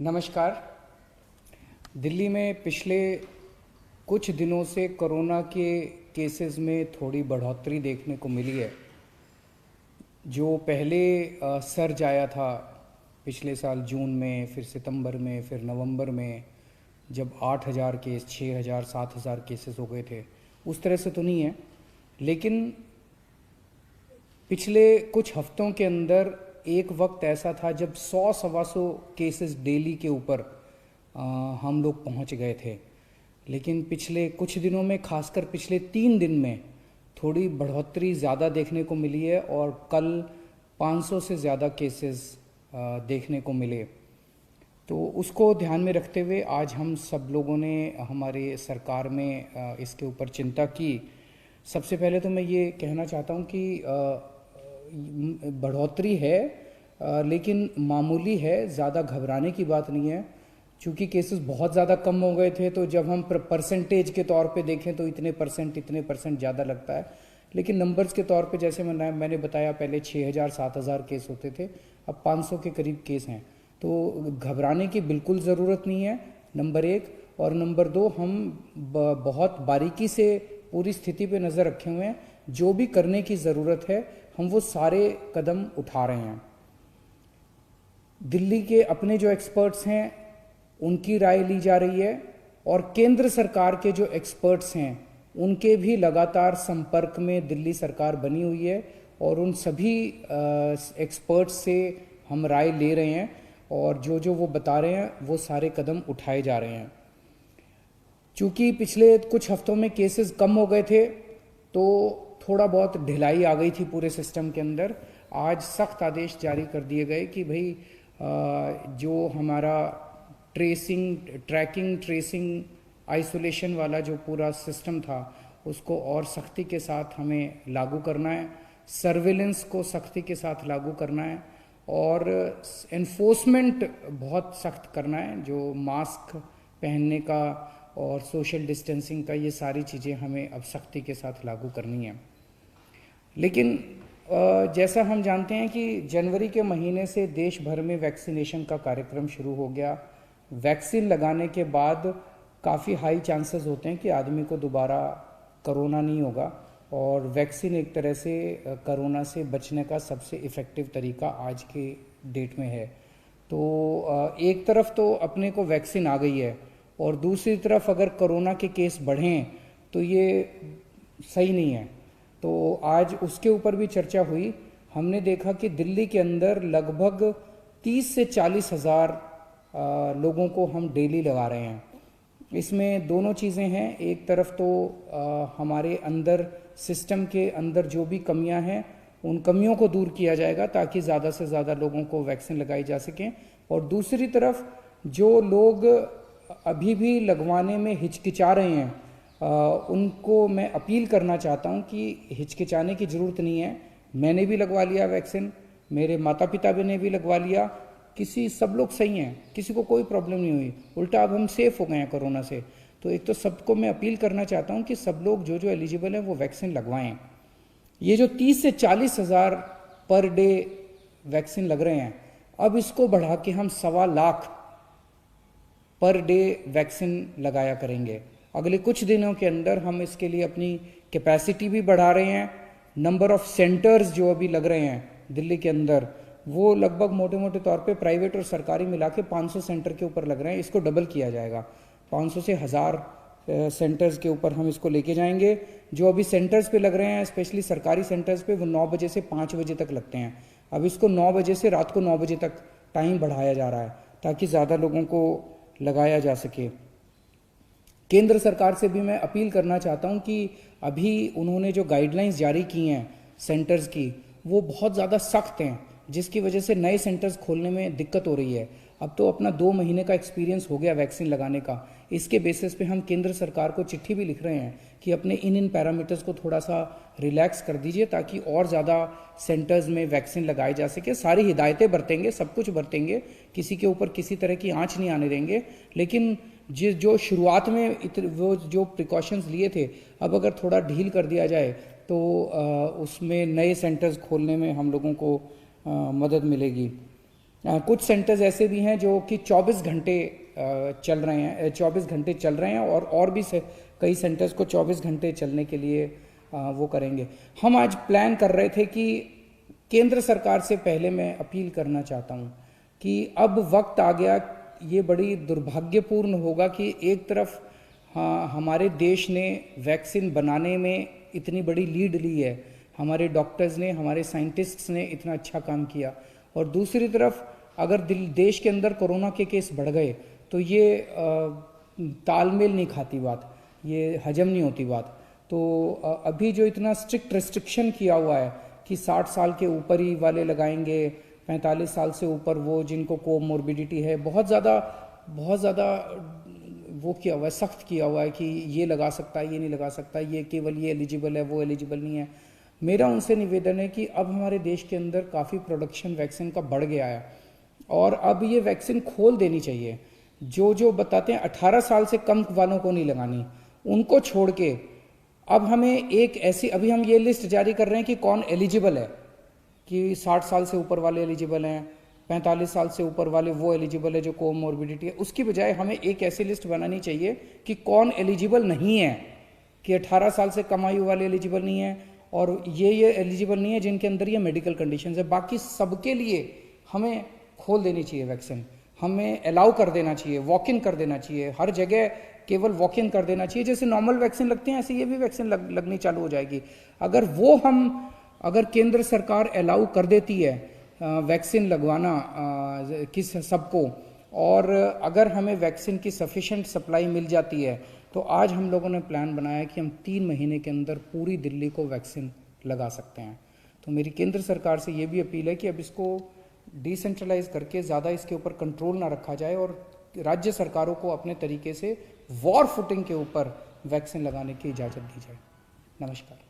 नमस्कार। दिल्ली में पिछले कुछ दिनों से कोरोना के केसेस में थोड़ी बढ़ोतरी देखने को मिली है। जो पहले सर्ज आया था पिछले साल जून में, फिर सितंबर में, फिर नवंबर में, जब 8,000 केस, 6,000, 7,000 केसेस हो गए थे, उस तरह से तो नहीं है। लेकिन पिछले कुछ हफ्तों के अंदर एक वक्त ऐसा था जब 100-125 केसेस डेली के ऊपर हम लोग पहुंच गए थे। लेकिन पिछले कुछ दिनों में, खासकर पिछले 3 दिन में, थोड़ी बढ़ोतरी ज़्यादा देखने को मिली है और कल 500 से ज़्यादा केसेस देखने को मिले। तो उसको ध्यान में रखते हुए आज हम सब लोगों ने हमारे सरकार में इसके ऊपर चिंता की। सबसे पहले तो मैं ये कहना चाहता हूँ कि बढ़ोतरी है, लेकिन मामूली है, ज़्यादा घबराने की बात नहीं है। चूँकि केसेस बहुत ज़्यादा कम हो गए थे, तो जब हम परसेंटेज के तौर पे देखें तो इतने परसेंट ज़्यादा लगता है। लेकिन नंबर्स के तौर पे जैसे मैंने बताया, पहले 6,000 7,000 केस होते थे, अब 500 के करीब केस हैं। तो घबराने की बिल्कुल ज़रूरत नहीं है, नंबर एक। और नंबर दो, हम बहुत बारीकी से पूरी स्थिति पे नज़र रखे हुए हैं। जो भी करने की ज़रूरत है हम वो सारे कदम उठा रहे हैं। दिल्ली के अपने जो एक्सपर्ट्स हैं उनकी राय ली जा रही है, और केंद्र सरकार के जो एक्सपर्ट्स हैं उनके भी लगातार संपर्क में दिल्ली सरकार बनी हुई है, और उन सभी एक्सपर्ट्स से हम राय ले रहे हैं, और जो जो वो बता रहे हैं वो सारे कदम उठाए जा रहे हैं। चूँकि पिछले कुछ हफ्तों में केसेस कम हो गए थे, तो थोड़ा बहुत ढिलाई आ गई थी पूरे सिस्टम के अंदर। आज सख्त आदेश जारी कर दिए गए कि भाई जो हमारा ट्रैकिंग, आइसोलेशन वाला जो पूरा सिस्टम था उसको और सख्ती के साथ हमें लागू करना है। सर्विलेंस को सख्ती के साथ लागू करना है, और एनफोर्समेंट बहुत सख्त करना है। जो मास्क पहनने का और सोशल डिस्टेंसिंग का, ये सारी चीज़ें हमें अब सख्ती के साथ लागू करनी है। लेकिन जैसा हम जानते हैं कि जनवरी के महीने से देश भर में वैक्सीनेशन का कार्यक्रम शुरू हो गया। वैक्सीन लगाने के बाद काफ़ी हाई चांसेस होते हैं कि आदमी को दोबारा कोरोना नहीं होगा, और वैक्सीन एक तरह से कोरोना से बचने का सबसे इफ़ेक्टिव तरीका आज के डेट में है। तो एक तरफ तो अपने को वैक्सीन आ गई है, और दूसरी तरफ अगर कोरोना के केस बढ़ें तो ये सही नहीं है। तो आज उसके ऊपर भी चर्चा हुई। हमने देखा कि दिल्ली के अंदर लगभग 30 से 40 हज़ार लोगों को हम डेली लगा रहे हैं। इसमें दोनों चीज़ें हैं। एक तरफ तो हमारे अंदर, सिस्टम के अंदर जो भी कमियां हैं उन कमियों को दूर किया जाएगा ताकि ज़्यादा से ज़्यादा लोगों को वैक्सीन लगाई जा सकें, और दूसरी तरफ जो लोग अभी भी लगवाने में हिचकिचा रहे हैं उनको मैं अपील करना चाहता हूं कि हिचकिचाने की ज़रूरत नहीं है। मैंने भी लगवा लिया वैक्सीन, मेरे माता पिता ने भी लगवा लिया, सब लोग सही हैं, किसी को कोई प्रॉब्लम नहीं हुई। उल्टा अब हम सेफ हो गए हैं कोरोना से। तो एक तो सबको मैं अपील करना चाहता हूं कि सब लोग जो जो एलिजिबल हैं वो वैक्सीन लगवाएं। ये जो 30 से 40 हज़ार पर डे वैक्सीन लग रहे हैं, अब इसको बढ़ा के हम 1.25 लाख पर डे वैक्सीन लगाया करेंगे। अगले कुछ दिनों के अंदर हम इसके लिए अपनी कैपेसिटी भी बढ़ा रहे हैं। नंबर ऑफ सेंटर्स जो अभी लग रहे हैं दिल्ली के अंदर, वो लगभग मोटे मोटे तौर पे प्राइवेट और सरकारी मिला के 500 सेंटर के ऊपर लग रहे हैं। इसको डबल किया जाएगा, 500 से 1000 सेंटर्स के ऊपर हम इसको लेके जाएंगे। जो अभी सेंटर्स पे लग रहे हैं, स्पेशली सरकारी सेंटर्स पे, वो 9 बजे से 5 बजे तक लगते हैं। अब इसको 9 बजे से रात को 9 बजे तक टाइम बढ़ाया जा रहा है ताकि ज़्यादा लोगों को लगाया जा सके। केंद्र सरकार से भी मैं अपील करना चाहता हूं कि अभी उन्होंने जो गाइडलाइंस जारी की हैं सेंटर्स की, वो बहुत ज़्यादा सख्त हैं, जिसकी वजह से नए सेंटर्स खोलने में दिक्कत हो रही है। अब तो अपना 2 महीने का एक्सपीरियंस हो गया वैक्सीन लगाने का। इसके बेसिस पे हम केंद्र सरकार को चिट्ठी भी लिख रहे हैं कि अपने इन पैरामीटर्स को थोड़ा सा रिलैक्स कर दीजिए ताकि और ज़्यादा सेंटर्स में वैक्सीन लगाई जा सके। सारी हिदायतें बरतेंगे, सब कुछ बरतेंगे, किसी के ऊपर किसी तरह की आँच नहीं आने देंगे। लेकिन जो शुरुआत में वो जो प्रिकॉशंस लिए थे, अब अगर थोड़ा ढील कर दिया जाए तो उसमें नए सेंटर्स खोलने में हम लोगों को मदद मिलेगी। कुछ सेंटर्स ऐसे भी हैं जो कि 24 घंटे चल रहे हैं, 24 घंटे चल रहे हैं, और भी कई सेंटर्स को 24 घंटे चलने के लिए वो करेंगे। हम आज प्लान कर रहे थे कि केंद्र सरकार से पहले मैं अपील करना चाहता हूँ कि अब वक्त आ गया, ये बड़ी दुर्भाग्यपूर्ण होगा कि एक तरफ हाँ हमारे देश ने वैक्सीन बनाने में इतनी बड़ी लीड ली है, हमारे डॉक्टर्स ने, हमारे साइंटिस्ट्स ने इतना अच्छा काम किया, और दूसरी तरफ अगर देश के अंदर कोरोना के केस बढ़ गए तो ये तालमेल नहीं खाती बात, ये हजम नहीं होती बात। तो अभी जो इतना स्ट्रिक्ट रेस्ट्रिक्शन किया हुआ है कि 60 साल के ऊपर ही वाले लगाएंगे, 45 साल से ऊपर वो जिनको कोमोर्बिडिटी है, बहुत ज़्यादा वो किया हुआ है, सख्त किया हुआ है कि ये लगा सकता है, ये नहीं लगा सकता, ये केवल ये एलिजिबल है, वो एलिजिबल नहीं है। मेरा उनसे निवेदन है कि अब हमारे देश के अंदर काफ़ी प्रोडक्शन वैक्सीन का बढ़ गया है और अब ये वैक्सीन खोल देनी चाहिए। जो बताते हैं 18 साल से कम वालों को नहीं लगानी, उनको छोड़ के अब हमें एक ऐसी, अभी हम ये लिस्ट जारी कर रहे हैं कि कौन एलिजिबल है, कि 60 साल से ऊपर वाले एलिजिबल हैं, 45 साल से ऊपर वाले वो एलिजिबल है जो कोमोर्बिडिटी है। उसकी बजाय हमें एक ऐसी लिस्ट बनानी चाहिए कि कौन एलिजिबल नहीं है, कि 18 साल से कम आयु वाले एलिजिबल नहीं है और ये एलिजिबल नहीं है जिनके अंदर ये मेडिकल कंडीशंस है। बाकी सबके लिए हमें खोल देनी चाहिए वैक्सीन, हमें अलाउ कर देना चाहिए, वॉक इन कर देना चाहिए, हर जगह केवल वॉक इन कर देना चाहिए। जैसे नॉर्मल वैक्सीन लगती है ऐसे ये भी वैक्सीन लगनी चालू हो जाएगी। अगर केंद्र सरकार अलाउ कर देती है वैक्सीन लगवाना किस सबको, और अगर हमें वैक्सीन की सफिशेंट सप्लाई मिल जाती है तो आज हम लोगों ने प्लान बनाया कि हम 3 महीने के अंदर पूरी दिल्ली को वैक्सीन लगा सकते हैं। तो मेरी केंद्र सरकार से ये भी अपील है कि अब इसको डिसेंट्रलाइज करके ज़्यादा इसके ऊपर कंट्रोल ना रखा जाए और राज्य सरकारों को अपने तरीके से वॉर फुटिंग के ऊपर वैक्सीन लगाने की इजाज़त दी जाए। नमस्कार।